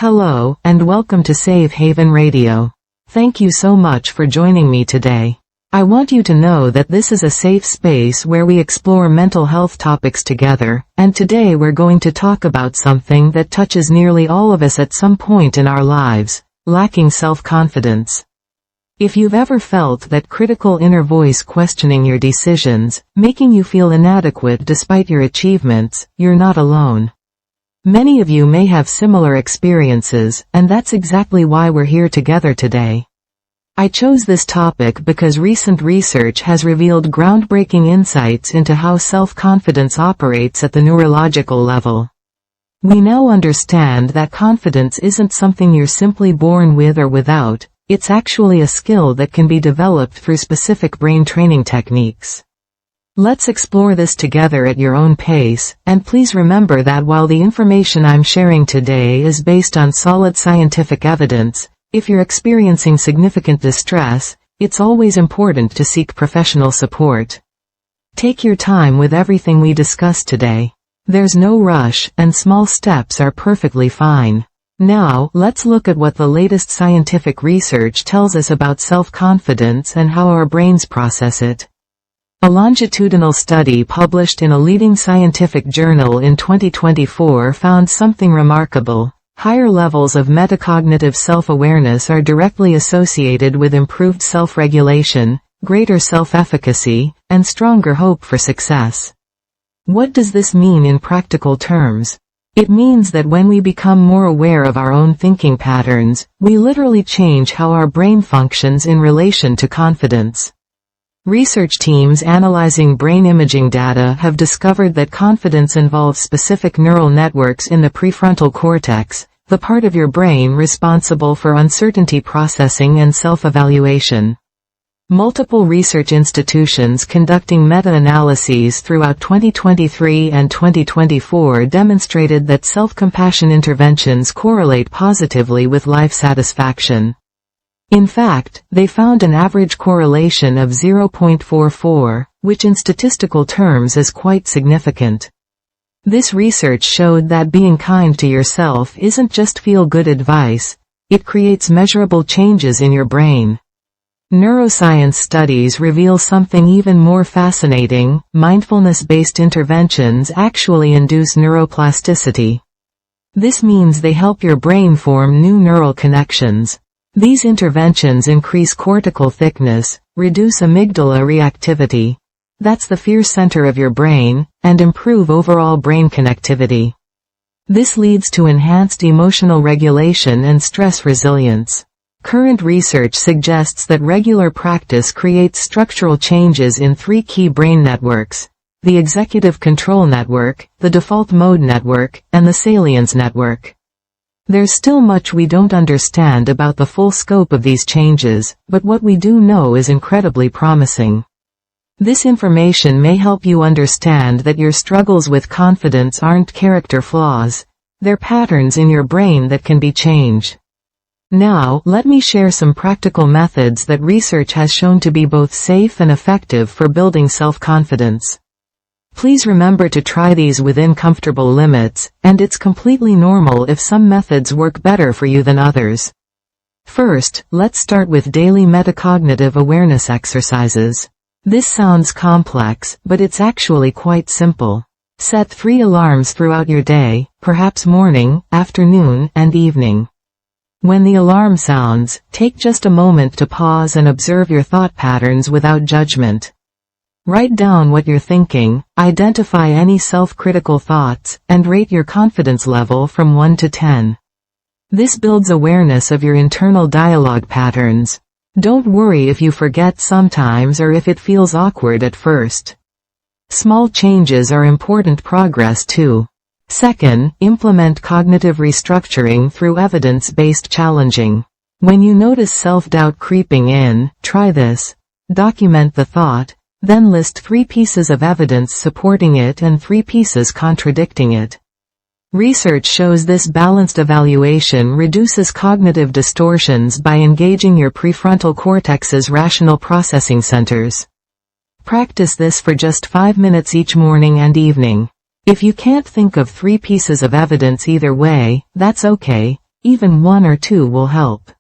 Hello, and welcome to Safe Haven Radio. Thank you so much for joining me today. I want you to know that this is a safe space where we explore mental health topics together, and today we're going to talk about something that touches nearly all of us at some point in our lives: lacking self-confidence. If you've ever felt that critical inner voice questioning your decisions, making you feel inadequate despite your achievements, you're not alone. Many of you may have similar experiences, and that's exactly why we're here together today. I chose this topic because recent research has revealed groundbreaking insights into how self-confidence operates at the neurological level. We now understand that confidence isn't something you're simply born with or without, it's actually a skill that can be developed through specific brain training techniques. Let's explore this together at your own pace, and please remember that while the information I'm sharing today is based on solid scientific evidence, if you're experiencing significant distress, it's always important to seek professional support. Take your time with everything we discuss today. There's no rush, and small steps are perfectly fine. Now, let's look at what the latest scientific research tells us about self-confidence and how our brains process it. A longitudinal study published in a leading scientific journal in 2024 found something remarkable. Higher levels of metacognitive self-awareness are directly associated with improved self-regulation, greater self-efficacy, and stronger hope for success. What does this mean in practical terms? It means that when we become more aware of our own thinking patterns, we literally change how our brain functions in relation to confidence. Research teams analyzing brain imaging data have discovered that confidence involves specific neural networks in the prefrontal cortex, the part of your brain responsible for uncertainty processing and self-evaluation. Multiple research institutions conducting meta-analyses throughout 2023 and 2024 demonstrated that self-compassion interventions correlate positively with life satisfaction. In fact, they found an average correlation of 0.44, which in statistical terms is quite significant. This research showed that being kind to yourself isn't just feel-good advice, it creates measurable changes in your brain. Neuroscience studies reveal something even more fascinating: mindfulness-based interventions actually induce neuroplasticity. This means they help your brain form new neural connections. These interventions increase cortical thickness, reduce amygdala reactivity, that's the fear center of your brain, and improve overall brain connectivity. This leads to enhanced emotional regulation and stress resilience. Current research suggests that regular practice creates structural changes in three key brain networks: the executive control network, the default mode network, and the salience network. There's still much we don't understand about the full scope of these changes, but what we do know is incredibly promising. This information may help you understand that your struggles with confidence aren't character flaws. They're patterns in your brain that can be changed. Now, let me share some practical methods that research has shown to be both safe and effective for building self-confidence. Please remember to try these within comfortable limits, and it's completely normal if some methods work better for you than others. First, let's start with daily metacognitive awareness exercises. This sounds complex, but it's actually quite simple. Set 3 alarms throughout your day, perhaps morning, afternoon, and evening. When the alarm sounds, take just a moment to pause and observe your thought patterns without judgment. Write down what you're thinking, identify any self-critical thoughts, and rate your confidence level from 1 to 10. This builds awareness of your internal dialogue patterns. Don't worry if you forget sometimes or if it feels awkward at first. Small changes are important progress too. Second, implement cognitive restructuring through evidence-based challenging. When you notice self-doubt creeping in, try this. Document the thought, then list 3 pieces of evidence supporting it and 3 pieces contradicting it. Research shows this balanced evaluation reduces cognitive distortions by engaging your prefrontal cortex's rational processing centers. Practice this for just 5 minutes each morning and evening. If you can't think of 3 pieces of evidence either way, that's okay. Even 1 or 2 will help.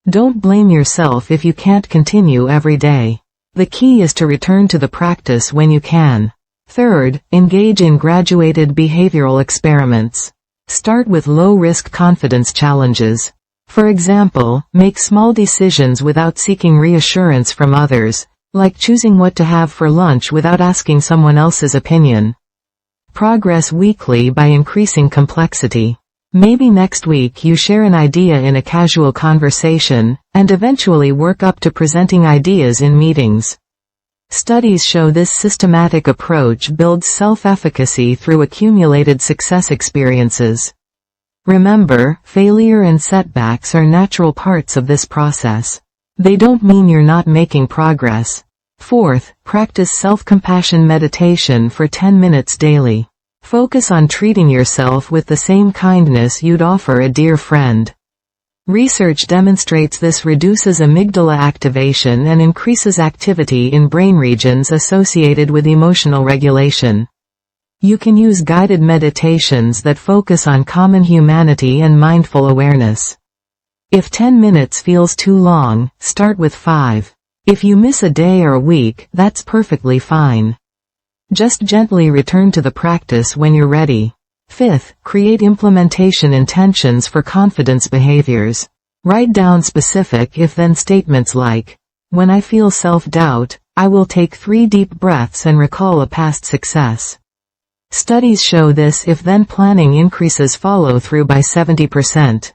Don't blame yourself if you can't continue every day. The key is to return to the practice when you can. Third, engage in graduated behavioral experiments. Start with low-risk confidence challenges. For example, make small decisions without seeking reassurance from others, like choosing what to have for lunch without asking someone else's opinion. Progress weekly by increasing complexity. Maybe next week you share an idea in a casual conversation, and eventually work up to presenting ideas in meetings. Studies show this systematic approach builds self-efficacy through accumulated success experiences. Remember, failure and setbacks are natural parts of this process. They don't mean you're not making progress. Fourth, practice self-compassion meditation for 10 minutes daily. Focus on treating yourself with the same kindness you'd offer a dear friend. Research demonstrates this reduces amygdala activation and increases activity in brain regions associated with emotional regulation. You can use guided meditations that focus on common humanity and mindful awareness. If 10 minutes feels too long, start with 5. If you miss a day or a week, that's perfectly fine. Just gently return to the practice when you're ready. Fifth, create implementation intentions for confidence behaviors. Write down specific if-then statements like, when I feel self-doubt, I will take 3 deep breaths and recall a past success. Studies show this if-then planning increases follow-through by 70%.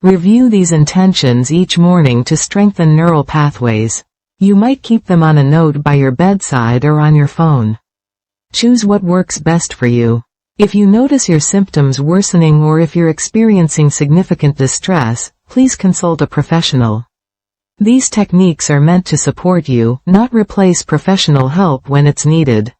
Review these intentions each morning to strengthen neural pathways. You might keep them on a note by your bedside or on your phone. Choose what works best for you. If you notice your symptoms worsening or if you're experiencing significant distress, please consult a professional. These techniques are meant to support you, not replace professional help when it's needed.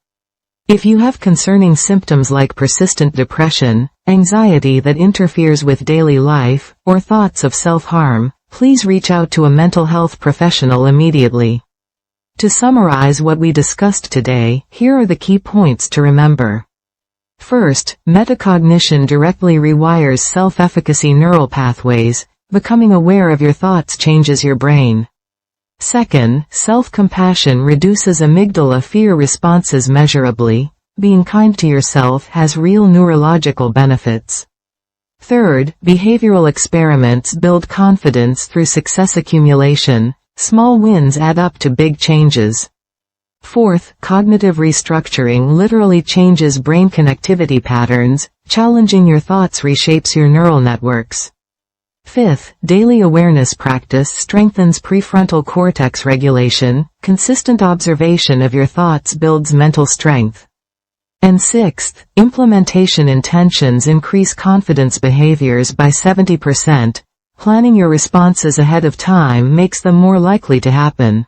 If you have concerning symptoms like persistent depression, anxiety that interferes with daily life, or thoughts of self-harm, please reach out to a mental health professional immediately. To summarize what we discussed today, here are the key points to remember. First, metacognition directly rewires self-efficacy neural pathways. Becoming aware of your thoughts changes your brain. Second, self-compassion reduces amygdala fear responses measurably. Being kind to yourself has real neurological benefits. Third, behavioral experiments build confidence through success accumulation. Small wins add up to big changes. Fourth, cognitive restructuring literally changes brain connectivity patterns. Challenging your thoughts reshapes your neural networks. Fifth, daily awareness practice strengthens prefrontal cortex regulation. Consistent observation of your thoughts builds mental strength. And sixth, implementation intentions increase confidence behaviors by 70%. Planning your responses ahead of time makes them more likely to happen.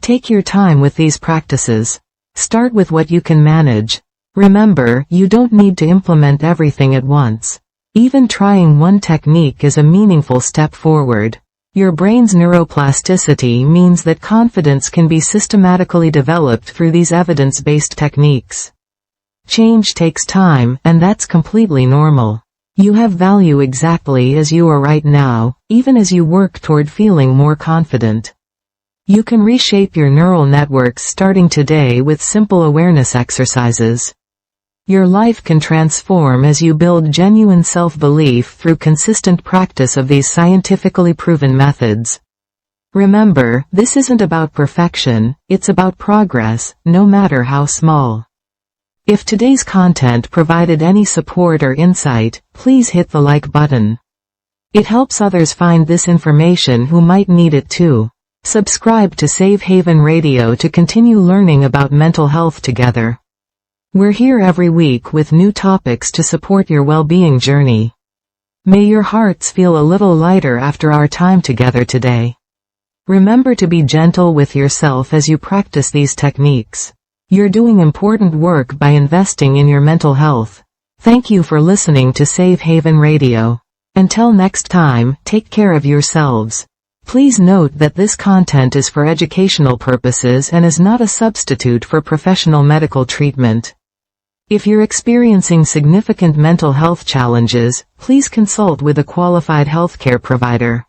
Take your time with these practices. Start with what you can manage. Remember, you don't need to implement everything at once. Even trying one technique is a meaningful step forward. Your brain's neuroplasticity means that confidence can be systematically developed through these evidence-based techniques. Change takes time, and that's completely normal. You have value exactly as you are right now, even as you work toward feeling more confident. You can reshape your neural networks starting today with simple awareness exercises. Your life can transform as you build genuine self-belief through consistent practice of these scientifically proven methods. Remember, this isn't about perfection, it's about progress, no matter how small. If today's content provided any support or insight, please hit the like button. It helps others find this information who might need it too. Subscribe to Safe Haven Radio to continue learning about mental health together. We're here every week with new topics to support your well-being journey. May your hearts feel a little lighter after our time together today. Remember to be gentle with yourself as you practice these techniques. You're doing important work by investing in your mental health. Thank you for listening to Safe Haven Radio. Until next time, take care of yourselves. Please note that this content is for educational purposes and is not a substitute for professional medical treatment. If you're experiencing significant mental health challenges, please consult with a qualified healthcare provider.